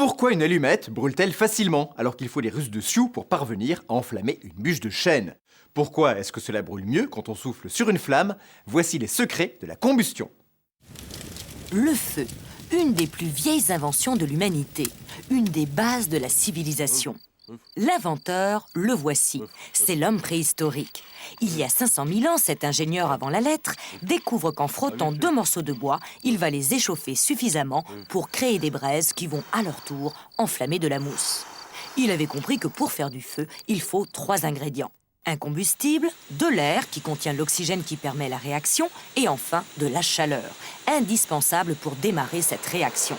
Pourquoi une allumette brûle-t-elle facilement alors qu'il faut des ruses de sioux pour parvenir à enflammer une bûche de chêne? Pourquoi est-ce que cela brûle mieux quand on souffle sur une flamme? Voici les secrets de la combustion. Le feu, une des plus vieilles inventions de l'humanité, une des bases de la civilisation. L'inventeur, le voici, c'est l'homme préhistorique. Il y a 500 000 ans, cet ingénieur avant la lettre découvre qu'en frottant 2 morceaux de bois, il va les échauffer suffisamment pour créer des braises qui vont à leur tour enflammer de la mousse. Il avait compris que pour faire du feu, il faut 3 ingrédients. Un combustible, de l'air qui contient l'oxygène qui permet la réaction et enfin de la chaleur, indispensable pour démarrer cette réaction.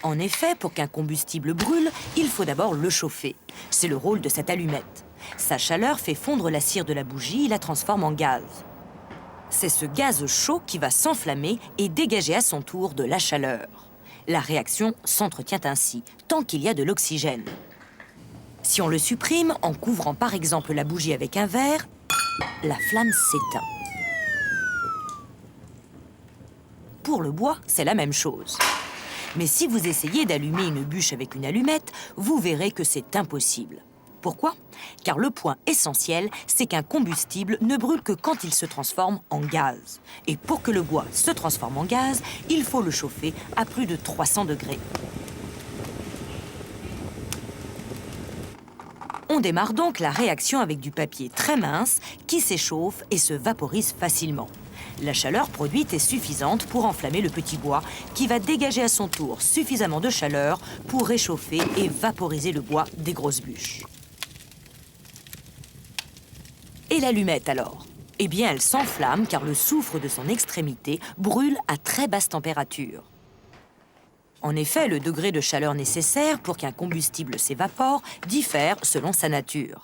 En effet, pour qu'un combustible brûle, il faut d'abord le chauffer. C'est le rôle de cette allumette. Sa chaleur fait fondre la cire de la bougie et la transforme en gaz. C'est ce gaz chaud qui va s'enflammer et dégager à son tour de la chaleur. La réaction s'entretient ainsi, tant qu'il y a de l'oxygène. Si on le supprime, en couvrant par exemple la bougie avec un verre, la flamme s'éteint. Pour le bois, c'est la même chose. Mais si vous essayez d'allumer une bûche avec une allumette, vous verrez que c'est impossible. Pourquoi? Car le point essentiel, c'est qu'un combustible ne brûle que quand il se transforme en gaz. Et pour que le bois se transforme en gaz, il faut le chauffer à plus de 300 degrés. On démarre donc la réaction avec du papier très mince qui s'échauffe et se vaporise facilement. La chaleur produite est suffisante pour enflammer le petit bois qui va dégager à son tour suffisamment de chaleur pour réchauffer et vaporiser le bois des grosses bûches. Et l'allumette alors? Eh bien, elle s'enflamme car le soufre de son extrémité brûle à très basse température. En effet, le degré de chaleur nécessaire pour qu'un combustible s'évapore diffère selon sa nature.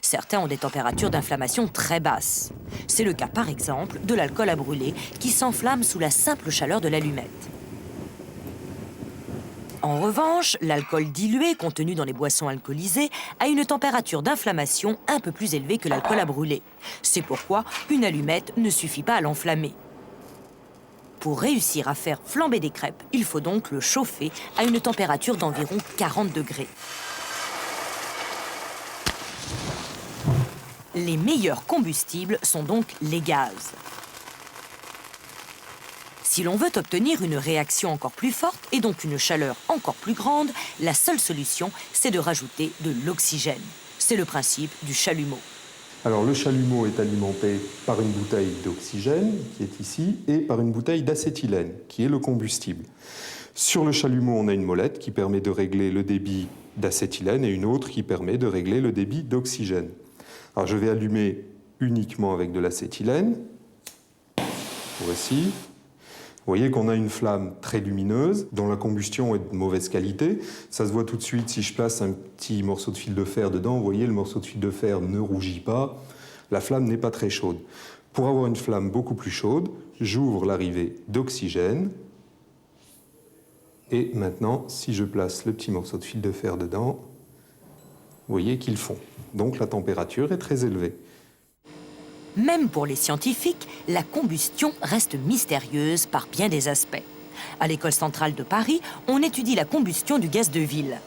Certains ont des températures d'inflammation très basses. C'est le cas, par exemple, de l'alcool à brûler qui s'enflamme sous la simple chaleur de l'allumette. En revanche, l'alcool dilué contenu dans les boissons alcoolisées a une température d'inflammation un peu plus élevée que l'alcool à brûler. C'est pourquoi une allumette ne suffit pas à l'enflammer. Pour réussir à faire flamber des crêpes, il faut donc le chauffer à une température d'environ 40 degrés. Les meilleurs combustibles sont donc les gaz. Si l'on veut obtenir une réaction encore plus forte et donc une chaleur encore plus grande, la seule solution, c'est de rajouter de l'oxygène. C'est le principe du chalumeau. Alors le chalumeau est alimenté par une bouteille d'oxygène, qui est ici, et par une bouteille d'acétylène, qui est le combustible. Sur le chalumeau, on a une molette qui permet de régler le débit d'acétylène et une autre qui permet de régler le débit d'oxygène. Alors je vais allumer uniquement avec de l'acétylène. Voici. Vous voyez qu'on a une flamme très lumineuse, dont la combustion est de mauvaise qualité. Ça se voit tout de suite si je place un petit morceau de fil de fer dedans. Vous voyez, le morceau de fil de fer ne rougit pas. La flamme n'est pas très chaude. Pour avoir une flamme beaucoup plus chaude, j'ouvre l'arrivée d'oxygène. Et maintenant, si je place le petit morceau de fil de fer dedans, vous voyez qu'il fond. Donc la température est très élevée. Même pour les scientifiques, la combustion reste mystérieuse par bien des aspects. À l'École centrale de Paris, on étudie la combustion du gaz de ville.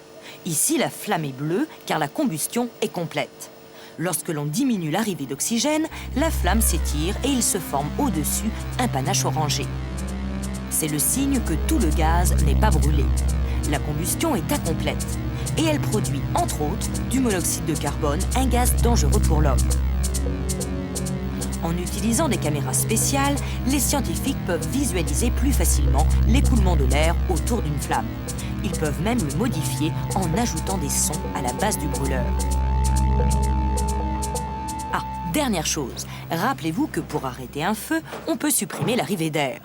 Ici, la flamme est bleue car la combustion est complète. Lorsque l'on diminue l'arrivée d'oxygène, la flamme s'étire et il se forme au-dessus un panache orangé. C'est le signe que tout le gaz n'est pas brûlé. La combustion est incomplète et elle produit, entre autres, du monoxyde de carbone, un gaz dangereux pour l'homme. En utilisant des caméras spéciales, les scientifiques peuvent visualiser plus facilement l'écoulement de l'air autour d'une flamme. Ils peuvent même le modifier en ajoutant des sons à la base du brûleur. Ah, dernière chose, rappelez-vous que pour arrêter un feu, on peut supprimer l'arrivée d'air.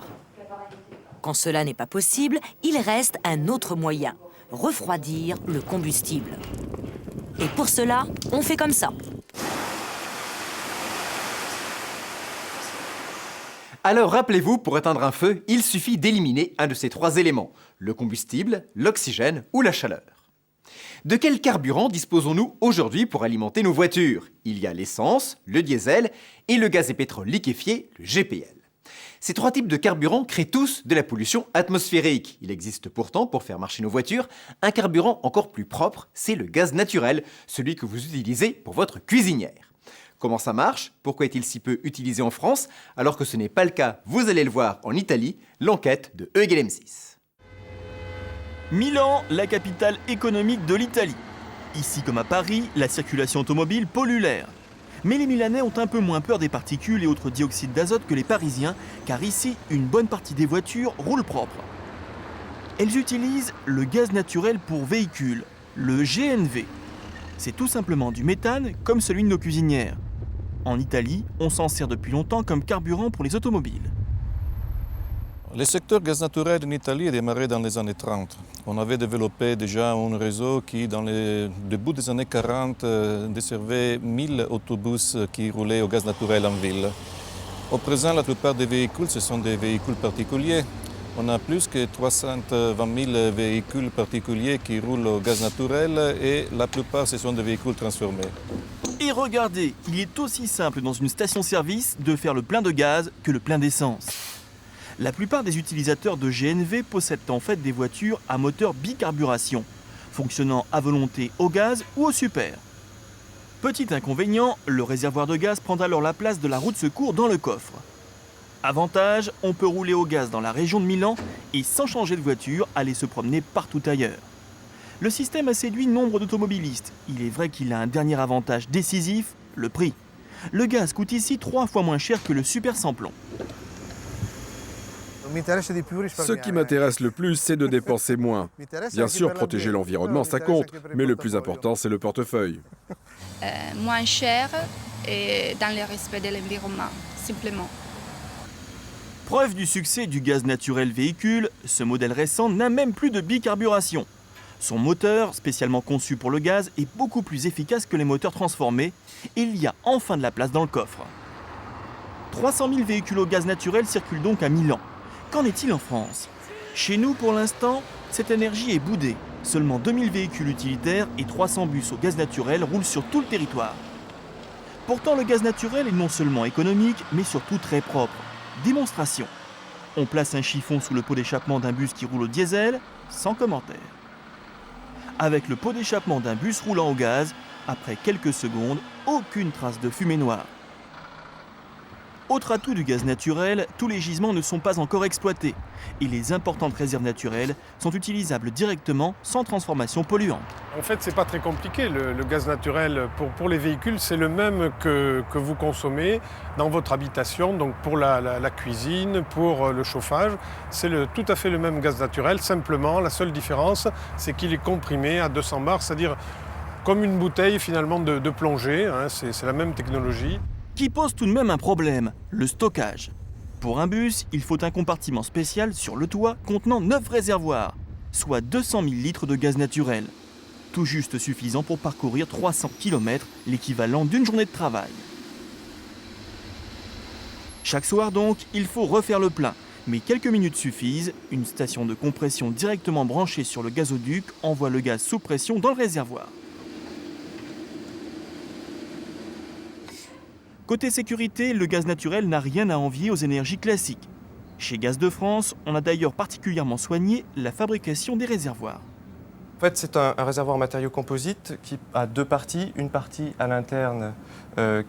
Quand cela n'est pas possible, il reste un autre moyen, refroidir le combustible. Et pour cela, on fait comme ça. Alors rappelez-vous, pour éteindre un feu, il suffit d'éliminer un de ces 3 éléments, le combustible, l'oxygène ou la chaleur. De quel carburant disposons-nous aujourd'hui pour alimenter nos voitures? Il y a l'essence, le diesel et le gaz et pétrole liquéfié, le GPL. Ces trois types de carburants créent tous de la pollution atmosphérique. Il existe pourtant, pour faire marcher nos voitures, un carburant encore plus propre, c'est le gaz naturel, celui que vous utilisez pour votre cuisinière. Comment ça marche? Pourquoi est-il si peu utilisé en France? Alors que ce n'est pas le cas, vous allez le voir en Italie, l'enquête de E=M6. Milan, la capitale économique de l'Italie. Ici comme à Paris, la circulation automobile pollue l'air. Mais les Milanais ont un peu moins peur des particules et autres dioxydes d'azote que les Parisiens, car ici, une bonne partie des voitures roulent propre. Elles utilisent le gaz naturel pour véhicules, le GNV. C'est tout simplement du méthane comme celui de nos cuisinières. En Italie, on s'en sert depuis longtemps comme carburant pour les automobiles. Le secteur gaz naturel en Italie a démarré dans les années 30. On avait développé déjà un réseau qui, dans le début des années 40, desservait 1000 autobus qui roulaient au gaz naturel en ville. Au présent, la plupart des véhicules, ce sont des véhicules particuliers. On a plus que 320 000 véhicules particuliers qui roulent au gaz naturel et la plupart, ce sont des véhicules transformés. Et regardez, il est aussi simple dans une station-service de faire le plein de gaz que le plein d'essence. La plupart des utilisateurs de GNV possèdent en fait des voitures à moteur bicarburation, fonctionnant à volonté au gaz ou au super. Petit inconvénient, le réservoir de gaz prend alors la place de la roue de secours dans le coffre. Avantage, on peut rouler au gaz dans la région de Milan et sans changer de voiture, aller se promener partout ailleurs. Le système a séduit nombre d'automobilistes. Il est vrai qu'il a un dernier avantage décisif, le prix. Le gaz coûte ici 3 fois moins cher que le super sans plomb. Ce qui m'intéresse le plus, c'est de dépenser moins. Bien sûr, protéger l'environnement, ça compte, mais le plus important, c'est le portefeuille. Moins cher et dans le respect de l'environnement, simplement. Preuve du succès du gaz naturel véhicule, ce modèle récent n'a même plus de bicarburation. Son moteur, spécialement conçu pour le gaz, est beaucoup plus efficace que les moteurs transformés et il y a enfin de la place dans le coffre. 300 000 véhicules au gaz naturel circulent donc à Milan. Qu'en est-il en France? Chez nous, pour l'instant, cette énergie est boudée. Seulement 2000 véhicules utilitaires et 300 bus au gaz naturel roulent sur tout le territoire. Pourtant, le gaz naturel est non seulement économique, mais surtout très propre. Démonstration. On place un chiffon sous le pot d'échappement d'un bus qui roule au diesel, sans commentaire. Avec le pot d'échappement d'un bus roulant au gaz, après quelques secondes, aucune trace de fumée noire. Autre atout du gaz naturel, tous les gisements ne sont pas encore exploités et les importantes réserves naturelles sont utilisables directement sans transformation polluante. En fait, c'est pas très compliqué. Le gaz naturel pour les véhicules, c'est le même que vous consommez dans votre habitation, donc pour la cuisine, pour le chauffage. C'est tout à fait le même gaz naturel. Simplement, la seule différence, c'est qu'il est comprimé à 200 bars, c'est-à-dire comme une bouteille finalement de plongée. Hein, c'est la même technologie. Qui pose tout de même un problème, le stockage. Pour un bus, il faut un compartiment spécial sur le toit contenant 9 réservoirs, soit 200 000 litres de gaz naturel. Tout juste suffisant pour parcourir 300 km, l'équivalent d'une journée de travail. Chaque soir donc, il faut refaire le plein, mais quelques minutes suffisent. Une station de compression directement branchée sur le gazoduc envoie le gaz sous pression dans le réservoir. Côté sécurité, le gaz naturel n'a rien à envier aux énergies classiques. Chez Gaz de France, on a d'ailleurs particulièrement soigné la fabrication des réservoirs. En fait, c'est un réservoir en matériaux composites qui a deux parties. Une partie à l'interne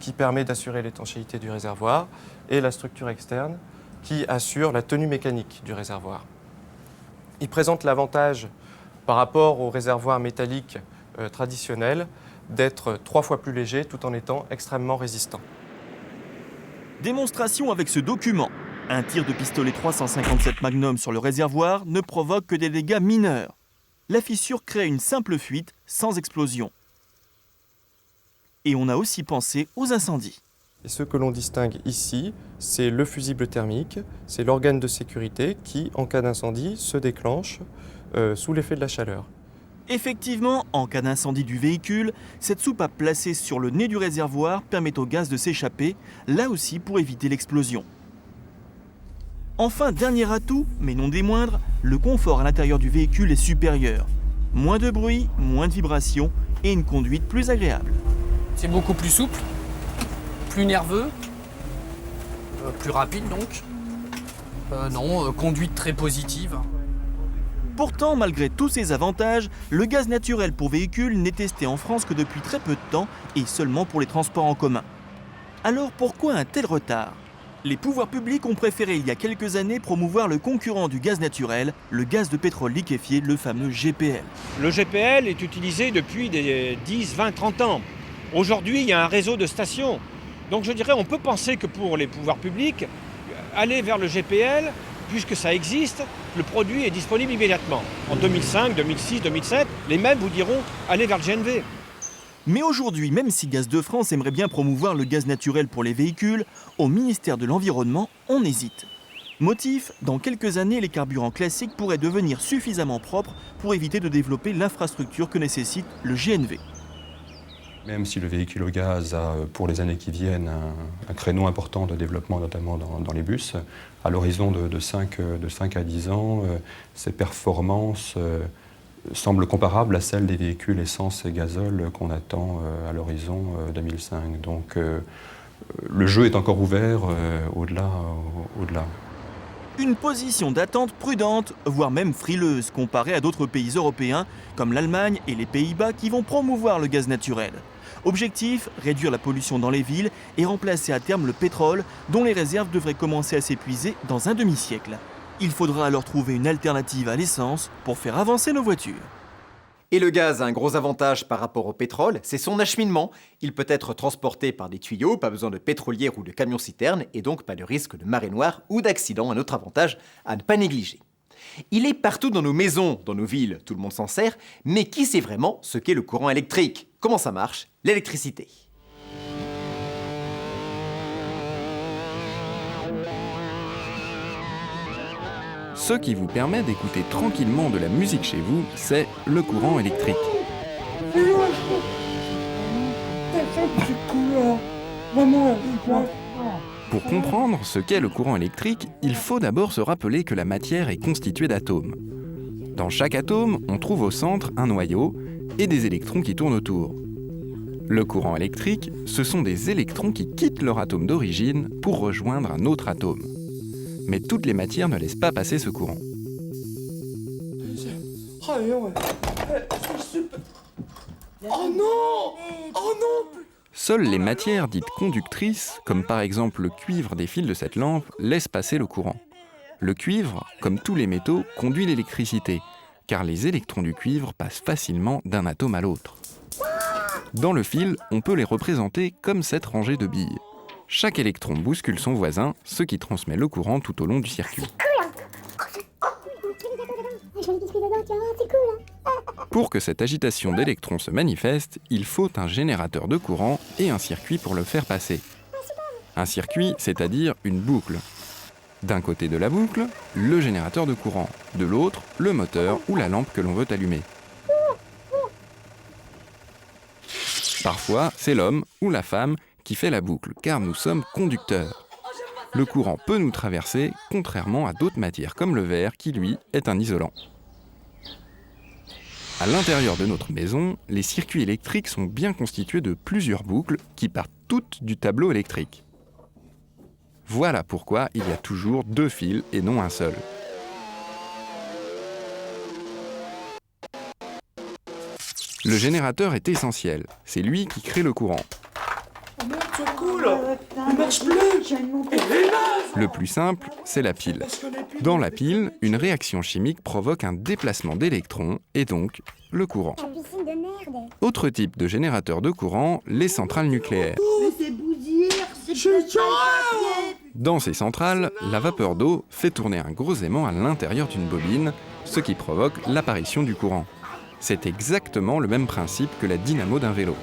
qui permet d'assurer l'étanchéité du réservoir et la structure externe qui assure la tenue mécanique du réservoir. Il présente l'avantage par rapport aux réservoirs métalliques traditionnels d'être 3 fois plus léger tout en étant extrêmement résistant. Démonstration avec ce document. Un tir de pistolet 357 Magnum sur le réservoir ne provoque que des dégâts mineurs. La fissure crée une simple fuite sans explosion. Et on a aussi pensé aux incendies. Et ce que l'on distingue ici, c'est le fusible thermique, c'est l'organe de sécurité qui, en cas d'incendie, se déclenche sous l'effet de la chaleur. Effectivement, en cas d'incendie du véhicule, cette soupape placée sur le nez du réservoir permet au gaz de s'échapper, là aussi pour éviter l'explosion. Enfin, dernier atout, mais non des moindres, le confort à l'intérieur du véhicule est supérieur. Moins de bruit, moins de vibrations et une conduite plus agréable. C'est beaucoup plus souple, plus nerveux, plus rapide donc. Non, conduite très positive. Pourtant, malgré tous ces avantages, le gaz naturel pour véhicules n'est testé en France que depuis très peu de temps et seulement pour les transports en commun. Alors pourquoi un tel retard ? Les pouvoirs publics ont préféré il y a quelques années promouvoir le concurrent du gaz naturel, le gaz de pétrole liquéfié, le fameux GPL. Le GPL est utilisé depuis des 10, 20, 30 ans. Aujourd'hui, il y a un réseau de stations. Donc je dirais, on peut penser que pour les pouvoirs publics, aller vers le GPL, puisque ça existe, le produit est disponible immédiatement. En 2005, 2006, 2007, les mêmes vous diront allez vers le GNV. Mais aujourd'hui, même si Gaz de France aimerait bien promouvoir le gaz naturel pour les véhicules, au ministère de l'Environnement, on hésite. Motif, dans quelques années, les carburants classiques pourraient devenir suffisamment propres pour éviter de développer l'infrastructure que nécessite le GNV. Même si le véhicule au gaz a, pour les années qui viennent, un créneau important de développement, notamment dans les bus, à l'horizon de 5 à 10 ans, ses performances semblent comparables à celles des véhicules essence et gazole qu'on attend à l'horizon 2005. Donc le jeu est encore ouvert au-delà. Une position d'attente prudente, voire même frileuse, comparée à d'autres pays européens, comme l'Allemagne et les Pays-Bas, qui vont promouvoir le gaz naturel. Objectif, réduire la pollution dans les villes et remplacer à terme le pétrole, dont les réserves devraient commencer à s'épuiser dans un demi-siècle. Il faudra alors trouver une alternative à l'essence pour faire avancer nos voitures. Et le gaz a un gros avantage par rapport au pétrole, c'est son acheminement. Il peut être transporté par des tuyaux, pas besoin de pétrolières ou de camions-citernes, et donc pas de risque de marée noire ou d'accident, un autre avantage à ne pas négliger. Il est partout dans nos maisons, dans nos villes, tout le monde s'en sert, mais qui sait vraiment ce qu'est le courant électrique ? Comment ça marche ? L'électricité. Ce qui vous permet d'écouter tranquillement de la musique chez vous, c'est le courant électrique. Pour comprendre ce qu'est le courant électrique, il faut d'abord se rappeler que la matière est constituée d'atomes. Dans chaque atome, on trouve au centre un noyau et des électrons qui tournent autour. Le courant électrique, ce sont des électrons qui quittent leur atome d'origine pour rejoindre un autre atome. Mais toutes les matières ne laissent pas passer ce courant. Oh non! Oh non! Seules les matières dites conductrices, comme par exemple le cuivre des fils de cette lampe, laissent passer le courant. Le cuivre, comme tous les métaux, conduit l'électricité, car les électrons du cuivre passent facilement d'un atome à l'autre. Dans le fil, on peut les représenter comme cette rangée de billes. Chaque électron bouscule son voisin, ce qui transmet le courant tout au long du circuit. Pour que cette agitation d'électrons se manifeste, il faut un générateur de courant et un circuit pour le faire passer. Un circuit, c'est-à-dire une boucle. D'un côté de la boucle, le générateur de courant. De l'autre, le moteur ou la lampe que l'on veut allumer. Parfois, c'est l'homme ou la femme qui fait la boucle, car nous sommes conducteurs. Le courant peut nous traverser, contrairement à d'autres matières comme le verre, qui lui est un isolant. À l'intérieur de notre maison, les circuits électriques sont bien constitués de plusieurs boucles qui partent toutes du tableau électrique. Voilà pourquoi il y a toujours 2 fils et non un seul. Le générateur est essentiel, c'est lui qui crée le courant. Le plus simple, c'est la pile. Dans la pile, une réaction chimique provoque un déplacement d'électrons et donc le courant. Autre type de générateur de courant, les centrales nucléaires. Dans ces centrales, la vapeur d'eau fait tourner un gros aimant à l'intérieur d'une bobine, ce qui provoque l'apparition du courant. C'est exactement le même principe que la dynamo d'un vélo.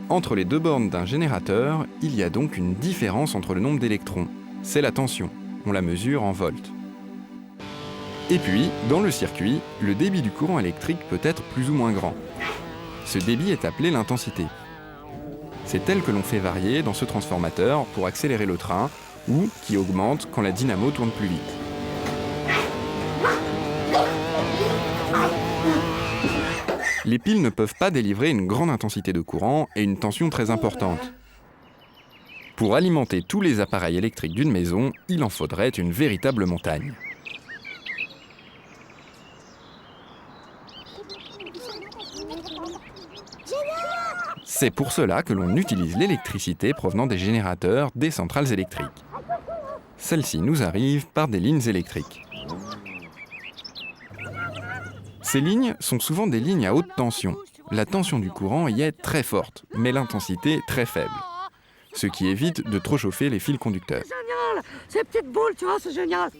Entre les 2 bornes d'un générateur, il y a donc une différence entre le nombre d'électrons. C'est la tension, on la mesure en volts. Et puis, dans le circuit, le débit du courant électrique peut être plus ou moins grand. Ce débit est appelé l'intensité. C'est elle que l'on fait varier dans ce transformateur pour accélérer le train ou qui augmente quand la dynamo tourne plus vite. Les piles ne peuvent pas délivrer une grande intensité de courant et une tension très importante. Pour alimenter tous les appareils électriques d'une maison, il en faudrait une véritable montagne. C'est pour cela que l'on utilise l'électricité provenant des générateurs des centrales électriques. Celles-ci nous arrivent par des lignes électriques. Ces lignes sont souvent des lignes à haute tension. La tension du courant y est très forte, mais l'intensité très faible, ce qui évite de trop chauffer les fils conducteurs. Génial! Ces petites boules, tu vois, c'est génial!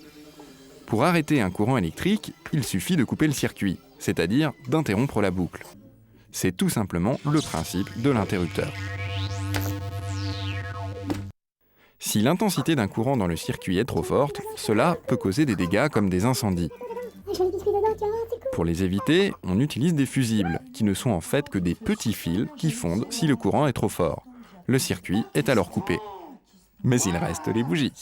Pour arrêter un courant électrique, il suffit de couper le circuit, c'est-à-dire d'interrompre la boucle. C'est tout simplement le principe de l'interrupteur. Si l'intensité d'un courant dans le circuit est trop forte, cela peut causer des dégâts comme des incendies. Pour les éviter, on utilise des fusibles, qui ne sont en fait que des petits fils qui fondent si le courant est trop fort. Le circuit est alors coupé. Mais il reste les bougies.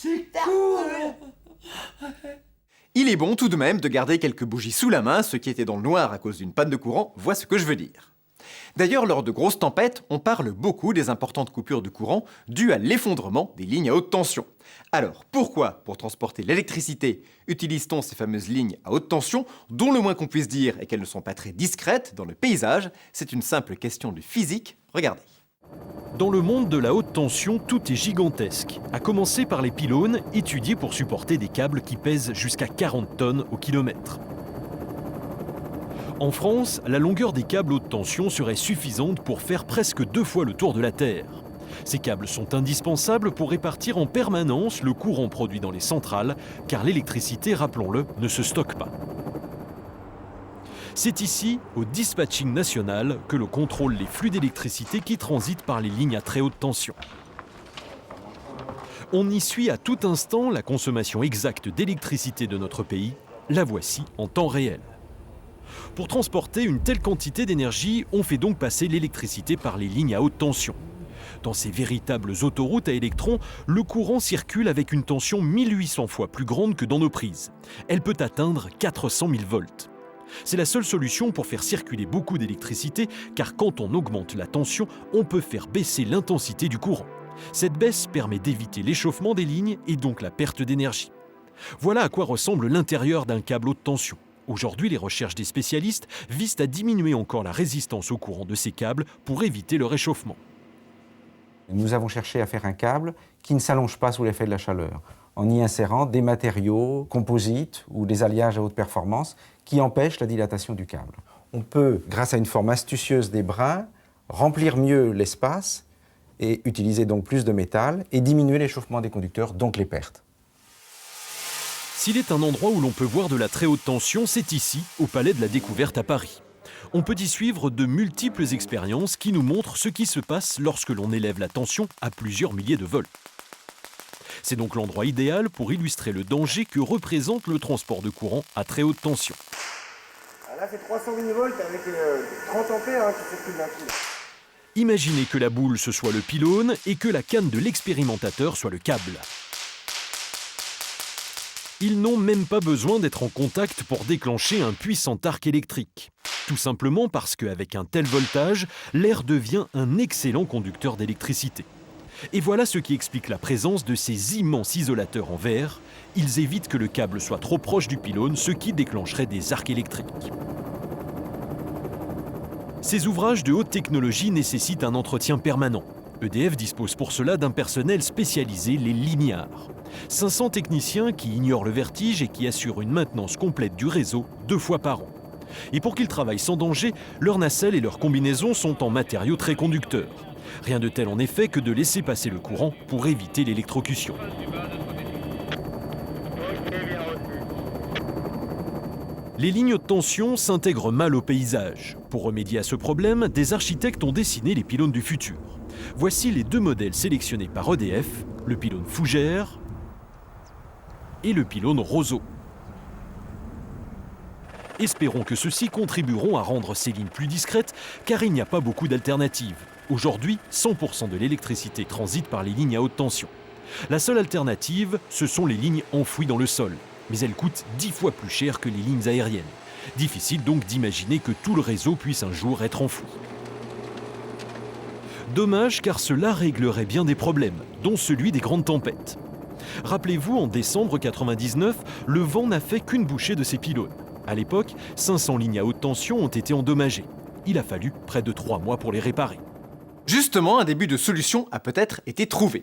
Il est bon tout de même de garder quelques bougies sous la main. Ceux qui étaient dans le noir à cause d'une panne de courant voient ce que je veux dire. D'ailleurs, lors de grosses tempêtes, on parle beaucoup des importantes coupures de courant dues à l'effondrement des lignes à haute tension. Alors, pourquoi, pour transporter l'électricité, utilise-t-on ces fameuses lignes à haute tension, dont le moins qu'on puisse dire est qu'elles ne sont pas très discrètes dans le paysage? C'est une simple question de physique. Regardez. Dans le monde de la haute tension, tout est gigantesque, à commencer par les pylônes, étudiés pour supporter des câbles qui pèsent jusqu'à 40 tonnes au kilomètre. En France, la longueur des câbles haute tension serait suffisante pour faire presque 2 fois le tour de la Terre. Ces câbles sont indispensables pour répartir en permanence le courant produit dans les centrales, car l'électricité, rappelons-le, ne se stocke pas. C'est ici, au dispatching national, que l'on contrôle les flux d'électricité qui transitent par les lignes à très haute tension. On y suit à tout instant la consommation exacte d'électricité de notre pays. La voici en temps réel. Pour transporter une telle quantité d'énergie, on fait donc passer l'électricité par les lignes à haute tension. Dans ces véritables autoroutes à électrons, le courant circule avec une tension 1800 fois plus grande que dans nos prises. Elle peut atteindre 400 000 volts. C'est la seule solution pour faire circuler beaucoup d'électricité, car quand on augmente la tension, on peut faire baisser l'intensité du courant. Cette baisse permet d'éviter l'échauffement des lignes et donc la perte d'énergie. Voilà à quoi ressemble l'intérieur d'un câble haute tension. Aujourd'hui, les recherches des spécialistes visent à diminuer encore la résistance au courant de ces câbles pour éviter le réchauffement. Nous avons cherché à faire un câble qui ne s'allonge pas sous l'effet de la chaleur, en y insérant des matériaux composites ou des alliages à haute performance qui empêchent la dilatation du câble. On peut, grâce à une forme astucieuse des brins, remplir mieux l'espace et utiliser donc plus de métal et diminuer l'échauffement des conducteurs, donc les pertes. S'il est un endroit où l'on peut voir de la très haute tension, c'est ici, au Palais de la Découverte à Paris. On peut y suivre de multiples expériences qui nous montrent ce qui se passe lorsque l'on élève la tension à plusieurs milliers de volts. C'est donc l'endroit idéal pour illustrer le danger que représente le transport de courant à très haute tension. Là, c'est 300 millivolts avec 30 ampères qui circulent d'un coup. Imaginez que la boule ce soit le pylône et que la canne de l'expérimentateur soit le câble. Ils n'ont même pas besoin d'être en contact pour déclencher un puissant arc électrique. Tout simplement parce qu'avec un tel voltage, l'air devient un excellent conducteur d'électricité. Et voilà ce qui explique la présence de ces immenses isolateurs en verre. Ils évitent que le câble soit trop proche du pylône, ce qui déclencherait des arcs électriques. Ces ouvrages de haute technologie nécessitent un entretien permanent. EDF dispose pour cela d'un personnel spécialisé, les lignards. 500 techniciens qui ignorent le vertige et qui assurent une maintenance complète du réseau 2 fois par an. Et pour qu'ils travaillent sans danger, leurs nacelles et leurs combinaisons sont en matériaux très conducteurs. Rien de tel en effet que de laisser passer le courant pour éviter l'électrocution. Les lignes haute tension s'intègrent mal au paysage. Pour remédier à ce problème, des architectes ont dessiné les pylônes du futur. Voici les 2 modèles sélectionnés par EDF, le pylône Fougère et le pylône Roseau. Espérons que ceux-ci contribueront à rendre ces lignes plus discrètes, car il n'y a pas beaucoup d'alternatives. Aujourd'hui, 100% de l'électricité transite par les lignes à haute tension. La seule alternative, ce sont les lignes enfouies dans le sol. Mais elles coûtent 10 fois plus cher que les lignes aériennes. Difficile donc d'imaginer que tout le réseau puisse un jour être enfoui. Dommage car cela réglerait bien des problèmes, dont celui des grandes tempêtes. Rappelez-vous, en décembre 99, le vent n'a fait qu'une bouchée de ses pylônes. À l'époque, 500 lignes à haute tension ont été endommagées. Il a fallu près de 3 mois pour les réparer. Justement, un début de solution a peut-être été trouvé.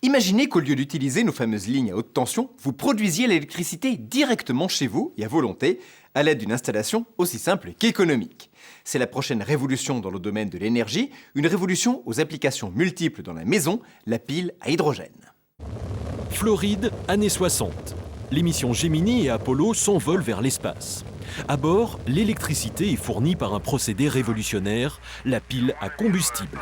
Imaginez qu'au lieu d'utiliser nos fameuses lignes à haute tension, vous produisiez l'électricité directement chez vous et à volonté, à l'aide d'une installation aussi simple qu'économique. C'est la prochaine révolution dans le domaine de l'énergie, une révolution aux applications multiples dans la maison, la pile à hydrogène. Floride, années 60. Les missions Gemini et Apollo s'envolent vers l'espace. À bord, l'électricité est fournie par un procédé révolutionnaire, la pile à combustible.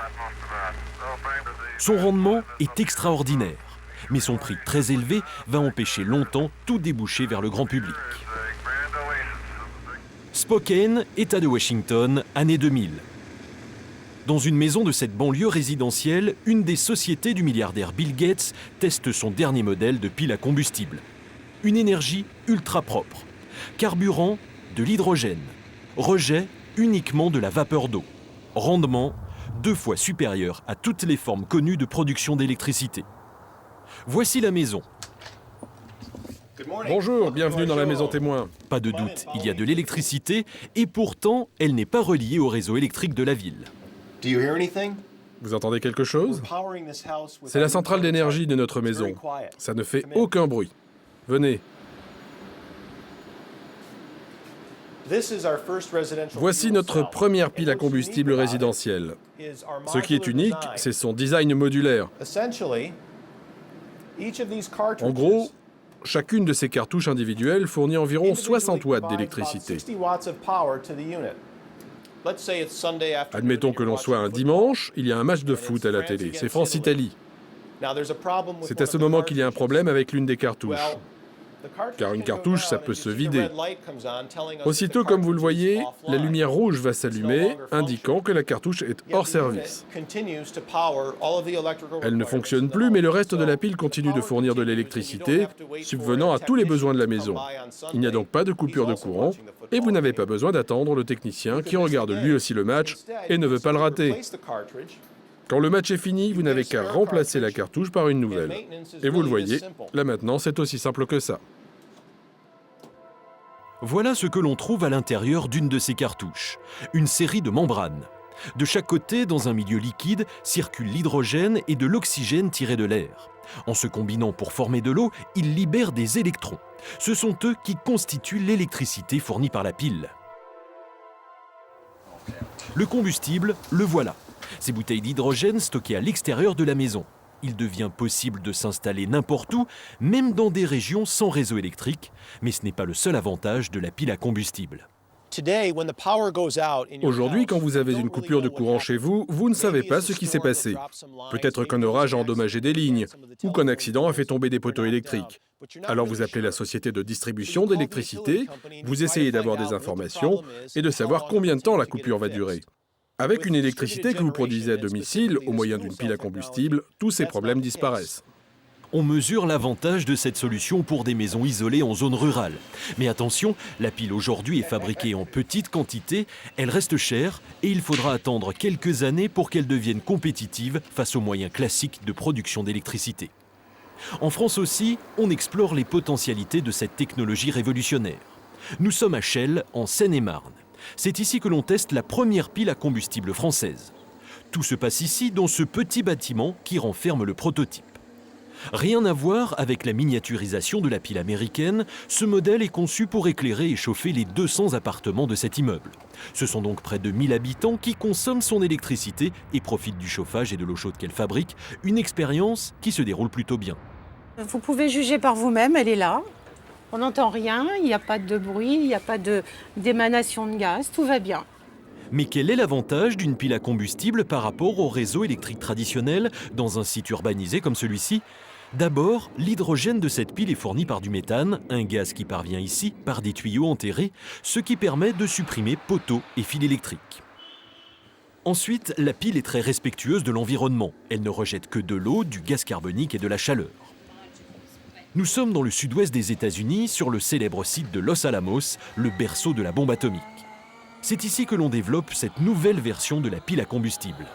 Son rendement est extraordinaire, mais son prix très élevé va empêcher longtemps tout débouché vers le grand public. Spokane, État de Washington, année 2000. Dans une maison de cette banlieue résidentielle, une des sociétés du milliardaire Bill Gates teste son dernier modèle de pile à combustible. Une énergie ultra propre. Carburant, de l'hydrogène. Rejet, uniquement de la vapeur d'eau. Rendement, 2 fois supérieur à toutes les formes connues de production d'électricité. Voici la maison. Bonjour, bienvenue dans la maison témoin. Pas de doute, il y a de l'électricité et pourtant, elle n'est pas reliée au réseau électrique de la ville. Vous entendez quelque chose? C'est la centrale d'énergie de notre maison. Ça ne fait aucun bruit. Venez. Voici notre première pile à combustible résidentielle. Ce qui est unique, c'est son design modulaire. En gros, chacune de ces cartouches individuelles fournit environ 60 watts d'électricité. Admettons que l'on soit un dimanche, il y a un match de foot à la télé, c'est France-Italie. C'est à ce moment qu'il y a un problème avec l'une des cartouches. Car une cartouche, ça peut se vider. Aussitôt, comme vous le voyez, la lumière rouge va s'allumer, indiquant que la cartouche est hors service. Elle ne fonctionne plus, mais le reste de la pile continue de fournir de l'électricité, subvenant à tous les besoins de la maison. Il n'y a donc pas de coupure de courant, et vous n'avez pas besoin d'attendre le technicien qui regarde lui aussi le match et ne veut pas le rater. Quand le match est fini, vous n'avez qu'à remplacer la cartouche par une nouvelle. Et vous le voyez, la maintenance est aussi simple que ça. Voilà ce que l'on trouve à l'intérieur d'une de ces cartouches. Une série de membranes. De chaque côté, dans un milieu liquide, circule l'hydrogène et de l'oxygène tiré de l'air. En se combinant pour former de l'eau, ils libèrent des électrons. Ce sont eux qui constituent l'électricité fournie par la pile. Le combustible, le voilà. Ces bouteilles d'hydrogène stockées à l'extérieur de la maison. Il devient possible de s'installer n'importe où, même dans des régions sans réseau électrique, mais ce n'est pas le seul avantage de la pile à combustible. Aujourd'hui, quand vous avez une coupure de courant chez vous, vous ne savez pas ce qui s'est passé. Peut-être qu'un orage a endommagé des lignes, ou qu'un accident a fait tomber des poteaux électriques. Alors vous appelez la société de distribution d'électricité, vous essayez d'avoir des informations et de savoir combien de temps la coupure va durer. Avec une électricité que vous produisez à domicile, au moyen d'une pile à combustible, tous ces problèmes disparaissent. On mesure l'avantage de cette solution pour des maisons isolées en zone rurale. Mais attention, la pile aujourd'hui est fabriquée en petite quantité, elle reste chère et il faudra attendre quelques années pour qu'elle devienne compétitive face aux moyens classiques de production d'électricité. En France aussi, on explore les potentialités de cette technologie révolutionnaire. Nous sommes à Chelles, en Seine-et-Marne. C'est ici que l'on teste la première pile à combustible française. Tout se passe ici, dans ce petit bâtiment qui renferme le prototype. Rien à voir avec la miniaturisation de la pile américaine, ce modèle est conçu pour éclairer et chauffer les 200 appartements de cet immeuble. Ce sont donc près de 1000 habitants qui consomment son électricité et profitent du chauffage et de l'eau chaude qu'elle fabrique, une expérience qui se déroule plutôt bien. Vous pouvez juger par vous-même, elle est là. On n'entend rien, il n'y a pas de bruit, il n'y a pas d'émanation de gaz, tout va bien. Mais quel est l'avantage d'une pile à combustible par rapport au réseau électrique traditionnel dans un site urbanisé comme celui-ci ? D'abord, l'hydrogène de cette pile est fourni par du méthane, un gaz qui parvient ici par des tuyaux enterrés, ce qui permet de supprimer poteaux et fils électriques. Ensuite, la pile est très respectueuse de l'environnement. Elle ne rejette que de l'eau, du gaz carbonique et de la chaleur. Nous sommes dans le sud-ouest des États-Unis, sur le célèbre site de Los Alamos, le berceau de la bombe atomique. C'est ici que l'on développe cette nouvelle version de la pile à combustible.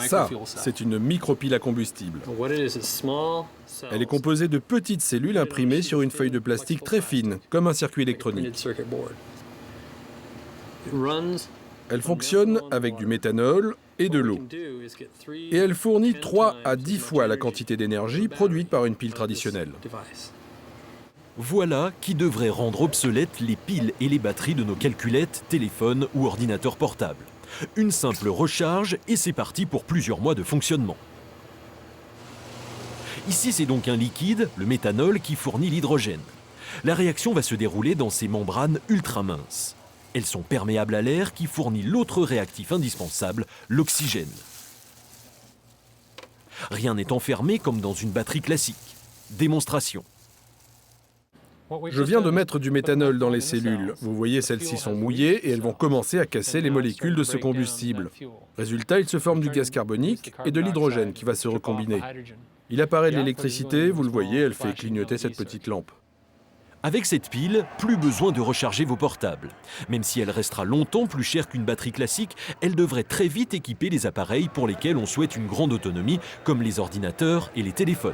Ça, c'est une micropile à combustible. Elle est composée de petites cellules imprimées sur une feuille de plastique très fine, comme un circuit électronique. Elle fonctionne avec du méthanol et de l'eau. Et elle fournit 3 à 10 fois la quantité d'énergie produite par une pile traditionnelle. Voilà qui devrait rendre obsolètes les piles et les batteries de nos calculettes, téléphones ou ordinateurs portables. Une simple recharge et c'est parti pour plusieurs mois de fonctionnement. Ici, c'est donc un liquide, le méthanol, qui fournit l'hydrogène. La réaction va se dérouler dans ces membranes ultra minces. Elles sont perméables à l'air qui fournit l'autre réactif indispensable, l'oxygène. Rien n'est enfermé comme dans une batterie classique. Démonstration. Je viens de mettre du méthanol dans les cellules. Vous voyez, celles-ci sont mouillées et elles vont commencer à casser les molécules de ce combustible. Résultat, il se forme du gaz carbonique et de l'hydrogène qui va se recombiner. Il apparaît de l'électricité, vous le voyez, elle fait clignoter cette petite lampe. Avec cette pile, plus besoin de recharger vos portables. Même si elle restera longtemps plus chère qu'une batterie classique, elle devrait très vite équiper les appareils pour lesquels on souhaite une grande autonomie, comme les ordinateurs et les téléphones.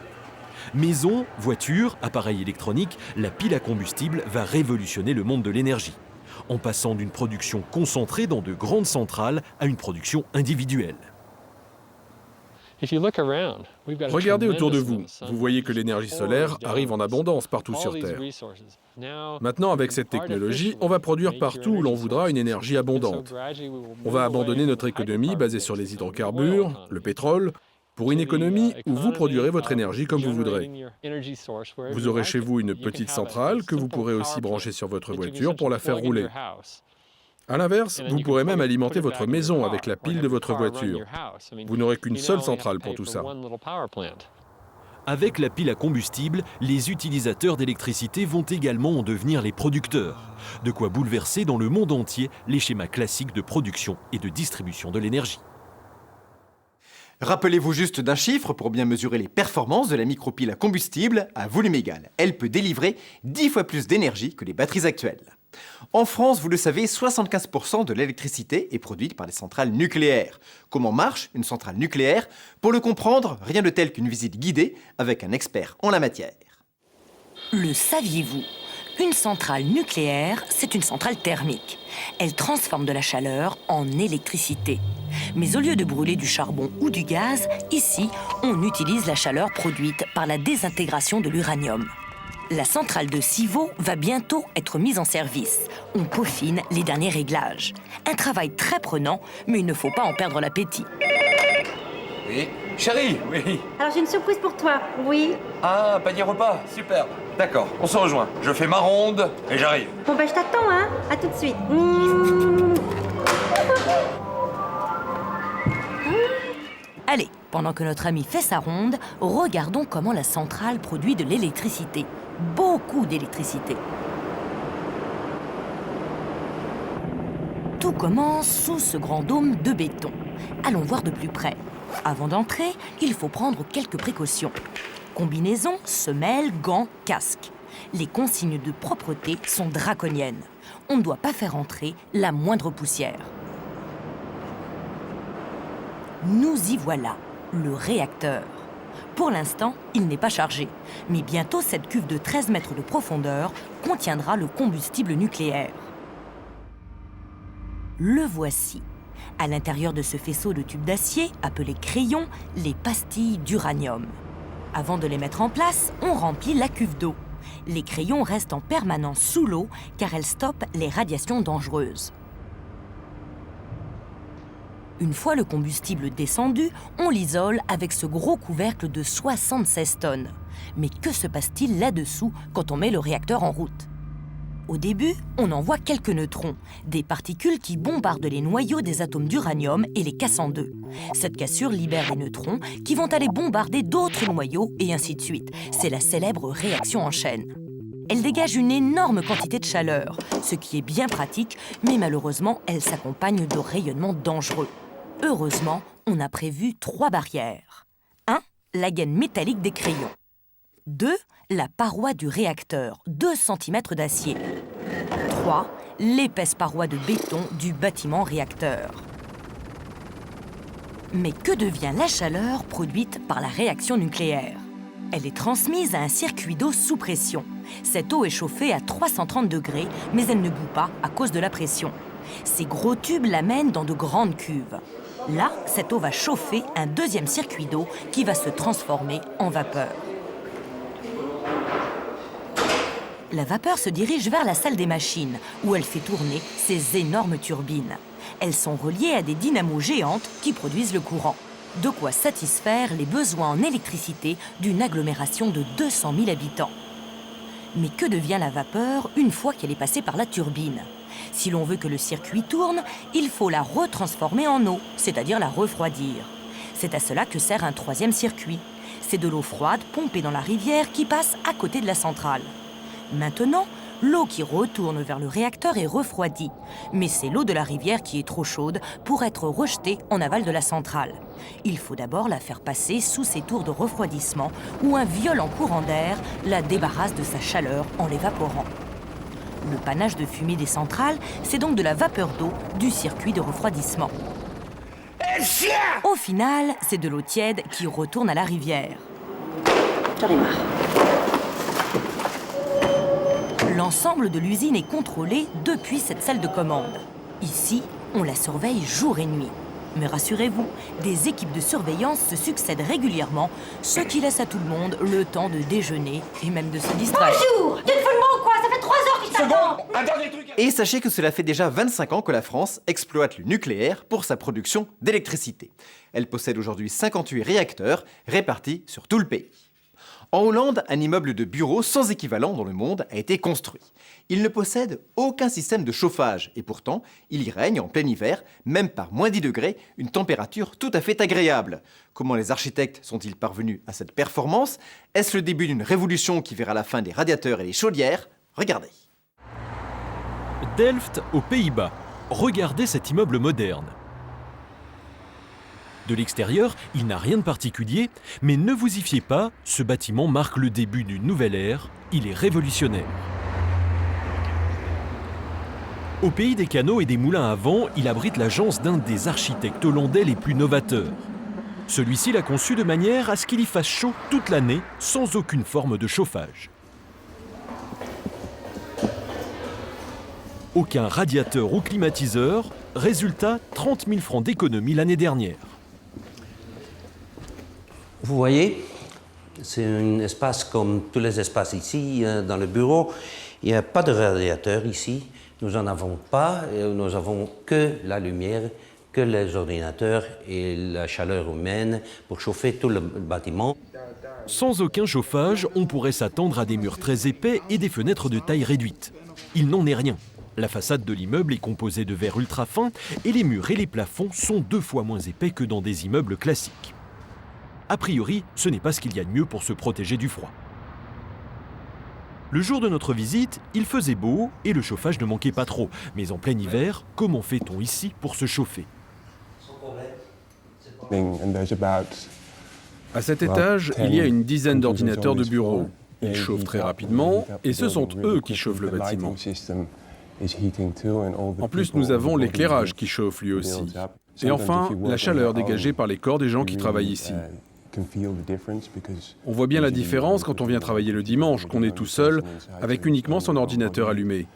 Maison, voiture, appareils électroniques, la pile à combustible va révolutionner le monde de l'énergie, en passant d'une production concentrée dans de grandes centrales à une production individuelle. Regardez autour de vous. Vous voyez que l'énergie solaire arrive en abondance partout sur Terre. Maintenant, avec cette technologie, on va produire partout où l'on voudra une énergie abondante. On va abandonner notre économie basée sur les hydrocarbures, le pétrole, pour une économie où vous produirez votre énergie comme vous voudrez. Vous aurez chez vous une petite centrale que vous pourrez aussi brancher sur votre voiture pour la faire rouler. A l'inverse, vous pourrez même alimenter votre maison avec la pile de votre voiture. Vous n'aurez qu'une seule centrale pour tout ça. Avec la pile à combustible, les utilisateurs d'électricité vont également en devenir les producteurs. De quoi bouleverser dans le monde entier les schémas classiques de production et de distribution de l'énergie. Rappelez-vous juste d'un chiffre pour bien mesurer les performances de la micropile à combustible à volume égal. Elle peut délivrer 10 fois plus d'énergie que les batteries actuelles. En France, vous le savez, 75% de l'électricité est produite par des centrales nucléaires. Comment marche une centrale nucléaire? Pour le comprendre, rien de tel qu'une visite guidée avec un expert en la matière. Le saviez-vous? Une centrale nucléaire, c'est une centrale thermique. Elle transforme de la chaleur en électricité. Mais au lieu de brûler du charbon ou du gaz, ici, on utilise la chaleur produite par la désintégration de l'uranium. La centrale de Civaux va bientôt être mise en service. On peaufine les derniers réglages. Un travail très prenant, mais il ne faut pas en perdre l'appétit. Oui. Chérie, oui. Alors j'ai une surprise pour toi, oui. Ah, un panier repas, super. D'accord, on se rejoint. Je fais ma ronde et j'arrive. Bon bah je t'attends, hein. À tout de suite. Allez, pendant que notre ami fait sa ronde, regardons comment la centrale produit de l'électricité. Beaucoup d'électricité. Tout commence sous ce grand dôme de béton. Allons voir de plus près. Avant d'entrer, il faut prendre quelques précautions. Combinaison, semelles, gants, casque. Les consignes de propreté sont draconiennes. On ne doit pas faire entrer la moindre poussière. Nous y voilà, le réacteur. Pour l'instant, il n'est pas chargé. Mais bientôt, cette cuve de 13 mètres de profondeur contiendra le combustible nucléaire. Le voici. À l'intérieur de ce faisceau de tubes d'acier, appelé crayon, les pastilles d'uranium. Avant de les mettre en place, on remplit la cuve d'eau. Les crayons restent en permanence sous l'eau car elles stoppent les radiations dangereuses. Une fois le combustible descendu, on l'isole avec ce gros couvercle de 76 tonnes. Mais que se passe-t-il là-dessous quand on met le réacteur en route? Au début, on envoie quelques neutrons, des particules qui bombardent les noyaux des atomes d'uranium et les cassent en deux. Cette cassure libère des neutrons qui vont aller bombarder d'autres noyaux et ainsi de suite. C'est la célèbre réaction en chaîne. Elle dégage une énorme quantité de chaleur, ce qui est bien pratique, mais malheureusement, elle s'accompagne de rayonnements dangereux. Heureusement, on a prévu 3 barrières. 1. La gaine métallique des crayons. 2. La paroi du réacteur, 2 cm d'acier. 3. L'épaisse paroi de béton du bâtiment réacteur. Mais que devient la chaleur produite par la réaction nucléaire? Elle est transmise à un circuit d'eau sous pression. Cette eau est chauffée à 330 degrés, mais elle ne bout pas à cause de la pression. Ces gros tubes l'amènent dans de grandes cuves. Là, cette eau va chauffer un deuxième circuit d'eau qui va se transformer en vapeur. La vapeur se dirige vers la salle des machines, où elle fait tourner ces énormes turbines. Elles sont reliées à des dynamos géantes qui produisent le courant. De quoi satisfaire les besoins en électricité d'une agglomération de 200 000 habitants. Mais que devient la vapeur une fois qu'elle est passée par la turbine? Si l'on veut que le circuit tourne, il faut la retransformer en eau, c'est-à-dire la refroidir. C'est à cela que sert un troisième circuit. C'est de l'eau froide pompée dans la rivière qui passe à côté de la centrale. Maintenant, l'eau qui retourne vers le réacteur est refroidie. Mais c'est l'eau de la rivière qui est trop chaude pour être rejetée en aval de la centrale. Il faut d'abord la faire passer sous ces tours de refroidissement où un violent courant d'air la débarrasse de sa chaleur en l'évaporant. Le panache de fumée des centrales, c'est donc de la vapeur d'eau du circuit de refroidissement. Au final, c'est de l'eau tiède qui retourne à la rivière. J'en ai marre. L'ensemble de l'usine est contrôlé depuis cette salle de commande. Ici, on la surveille jour et nuit. Mais rassurez-vous, des équipes de surveillance se succèdent régulièrement, ce qui laisse à tout le monde le temps de déjeuner et même de se distraire. Bonjour! Tu te fous de moi ou quoi? Ça fait 3 heures que je t'attends! Un dernier truc. Et sachez que cela fait déjà 25 ans que la France exploite le nucléaire pour sa production d'électricité. Elle possède aujourd'hui 58 réacteurs répartis sur tout le pays. En Hollande, un immeuble de bureaux sans équivalent dans le monde a été construit. Il ne possède aucun système de chauffage et pourtant, il y règne en plein hiver, même par moins 10 degrés, une température tout à fait agréable. Comment les architectes sont-ils parvenus à cette performance? Est-ce le début d'une révolution qui verra la fin des radiateurs et des chaudières? Regardez. Delft, aux Pays-Bas. Regardez cet immeuble moderne. De l'extérieur, il n'a rien de particulier, mais ne vous y fiez pas, ce bâtiment marque le début d'une nouvelle ère, il est révolutionnaire. Au pays des canaux et des moulins à vent, il abrite l'agence d'un des architectes hollandais les plus novateurs. Celui-ci l'a conçu de manière à ce qu'il y fasse chaud toute l'année, sans aucune forme de chauffage. Aucun radiateur ou climatiseur, résultat 30 000 francs d'économie l'année dernière. Vous voyez, c'est un espace comme tous les espaces ici, dans le bureau. Il n'y a pas de radiateur ici. Nous n'en avons pas. Nous n'avons que la lumière, que les ordinateurs et la chaleur humaine pour chauffer tout le bâtiment. Sans aucun chauffage, on pourrait s'attendre à des murs très épais et des fenêtres de taille réduite. Il n'en est rien. La façade de l'immeuble est composée de verre ultra fin et les murs et les plafonds sont 2 fois moins épais que dans des immeubles classiques. A priori, ce n'est pas ce qu'il y a de mieux pour se protéger du froid. Le jour de notre visite, il faisait beau et le chauffage ne manquait pas trop. Mais en plein hiver, comment fait-on ici pour se chauffer? À cet étage, il y a une dizaine d'ordinateurs de bureau. Ils chauffent très rapidement et ce sont eux qui chauffent le bâtiment. En plus, nous avons l'éclairage qui chauffe lui aussi. Et enfin, la chaleur dégagée par les corps des gens qui travaillent ici. On voit bien la différence quand on vient travailler le dimanche, qu'on est tout seul, avec uniquement son ordinateur allumé.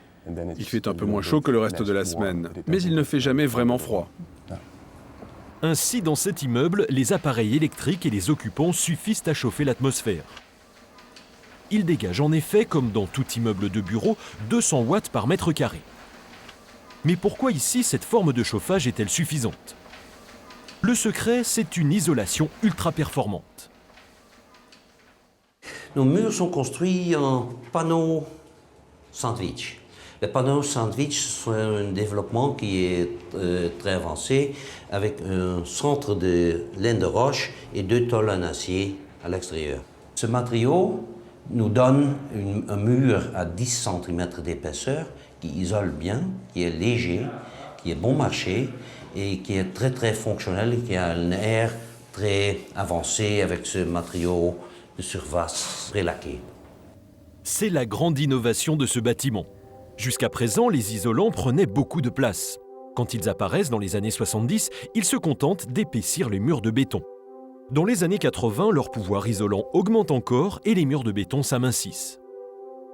Il fait un peu moins chaud que le reste de la semaine, mais il ne fait jamais vraiment froid. Ainsi, dans cet immeuble, les appareils électriques et les occupants suffisent à chauffer l'atmosphère. Il dégage en effet, comme dans tout immeuble de bureau, 200 watts par mètre carré. Mais pourquoi ici cette forme de chauffage est-elle suffisante? Le secret, c'est une isolation ultra performante. Nos murs sont construits en panneaux sandwich. Les panneaux sandwich sont un développement qui est très avancé, avec un centre de laine de roche et 2 tôles en acier à l'extérieur. Ce matériau nous donne un mur à 10 cm d'épaisseur qui isole bien, qui est léger, qui est bon marché et qui est très très fonctionnel et qui a un air très avancé avec ce matériau de surface prélaqué. C'est la grande innovation de ce bâtiment. Jusqu'à présent, les isolants prenaient beaucoup de place. Quand ils apparaissent dans les années 70, ils se contentent d'épaissir les murs de béton. Dans les années 80, leur pouvoir isolant augmente encore et les murs de béton s'amincissent.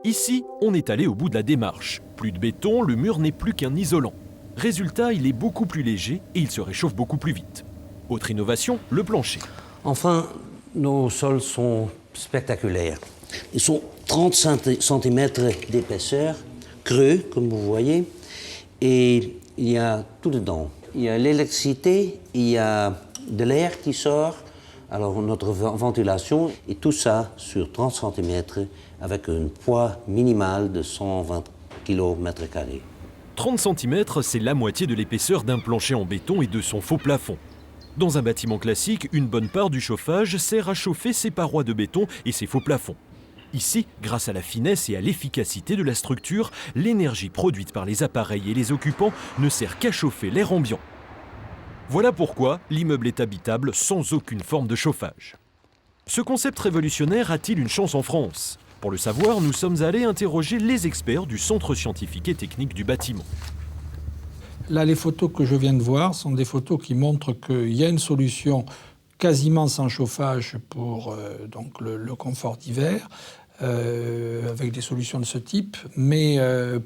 Ici, on est allé au bout de la démarche. Plus de béton, le mur n'est plus qu'un isolant. Résultat, il est beaucoup plus léger et il se réchauffe beaucoup plus vite. Autre innovation, le plancher. Enfin, nos sols sont spectaculaires. Ils sont 30 cm d'épaisseur, creux, comme vous voyez, et il y a tout dedans. Il y a l'électricité, il y a de l'air qui sort, alors notre ventilation, et tout ça sur 30 cm avec un poids minimal de 120 km². 30 cm, c'est la moitié de l'épaisseur d'un plancher en béton et de son faux plafond. Dans un bâtiment classique, une bonne part du chauffage sert à chauffer ses parois de béton et ses faux plafonds. Ici, grâce à la finesse et à l'efficacité de la structure, l'énergie produite par les appareils et les occupants ne sert qu'à chauffer l'air ambiant. Voilà pourquoi l'immeuble est habitable sans aucune forme de chauffage. Ce concept révolutionnaire a-t-il une chance en France ? Pour le savoir, nous sommes allés interroger les experts du Centre scientifique et technique du bâtiment. Là, les photos que je viens de voir sont des photos qui montrent qu'il y a une solution quasiment sans chauffage pour donc le confort d'hiver, avec des solutions de ce type. Mais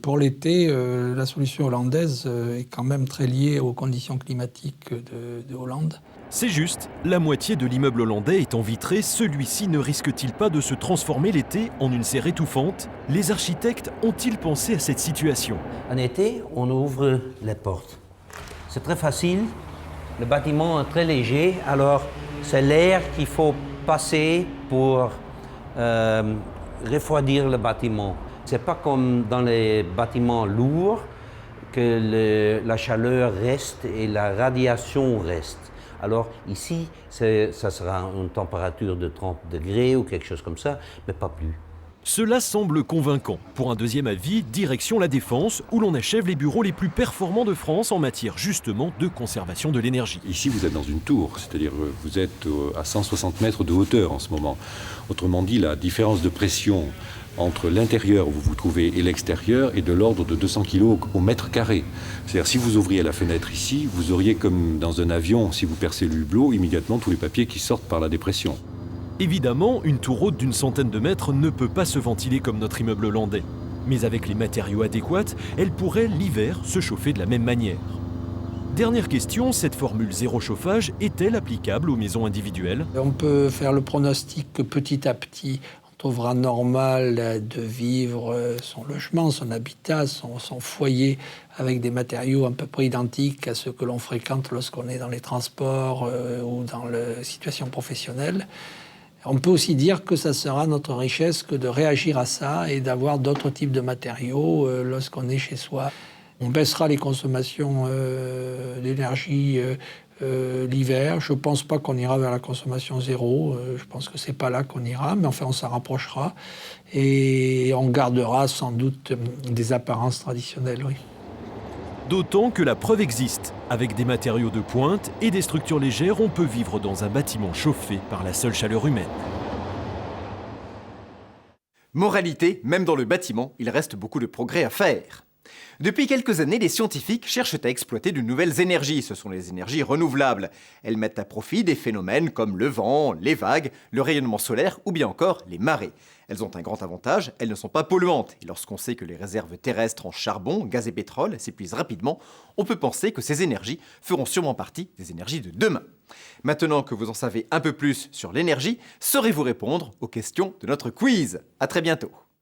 pour l'été, la solution hollandaise est quand même très liée aux conditions climatiques de Hollande. C'est juste, la moitié de l'immeuble hollandais étant vitré, celui-ci ne risque-t-il pas de se transformer l'été en une serre étouffante? Les architectes ont-ils pensé à cette situation? En été, on ouvre les portes. C'est très facile, le bâtiment est très léger, alors c'est l'air qu'il faut passer pour refroidir le bâtiment. C'est pas comme dans les bâtiments lourds que la chaleur reste et la radiation reste. Alors ici, ça sera une température de 30 degrés ou quelque chose comme ça, mais pas plus. Cela semble convaincant. Pour un deuxième avis, direction la Défense, où l'on achève les bureaux les plus performants de France en matière justement de conservation de l'énergie. Ici, vous êtes dans une tour, c'est-à-dire vous êtes à 160 mètres de hauteur en ce moment. Autrement dit, la différence de pression entre l'intérieur où vous vous trouvez et l'extérieur est de l'ordre de 200 kg au mètre carré. C'est-à-dire si vous ouvriez la fenêtre ici, vous auriez comme dans un avion, si vous percez le hublot, immédiatement tous les papiers qui sortent par la dépression. Évidemment, une tour haute d'une centaine de mètres ne peut pas se ventiler comme notre immeuble hollandais. Mais avec les matériaux adéquats, elle pourrait l'hiver se chauffer de la même manière. Dernière question, cette formule zéro chauffage est-elle applicable aux maisons individuelles? On peut faire le pronostic que petit à petit, on trouvera normal de vivre son logement, son habitat, son foyer avec des matériaux à peu près identiques à ceux que l'on fréquente lorsqu'on est dans les transports ou dans la situation professionnelle. On peut aussi dire que ça sera notre richesse que de réagir à ça et d'avoir d'autres types de matériaux lorsqu'on est chez soi. On baissera les consommations d'énergie l'hiver. Je ne pense pas qu'on ira vers la consommation zéro. Je pense que ce n'est pas là qu'on ira, mais enfin on s'en rapprochera. Et on gardera sans doute des apparences traditionnelles, oui. D'autant que la preuve existe. Avec des matériaux de pointe et des structures légères, on peut vivre dans un bâtiment chauffé par la seule chaleur humaine. Moralité, même dans le bâtiment, il reste beaucoup de progrès à faire. Depuis quelques années, les scientifiques cherchent à exploiter de nouvelles énergies. Ce sont les énergies renouvelables. Elles mettent à profit des phénomènes comme le vent, les vagues, le rayonnement solaire ou bien encore les marées. Elles ont un grand avantage, elles ne sont pas polluantes. Et lorsqu'on sait que les réserves terrestres en charbon, gaz et pétrole s'épuisent rapidement, on peut penser que ces énergies feront sûrement partie des énergies de demain. Maintenant que vous en savez un peu plus sur l'énergie, saurez-vous répondre aux questions de notre quiz? À très bientôt.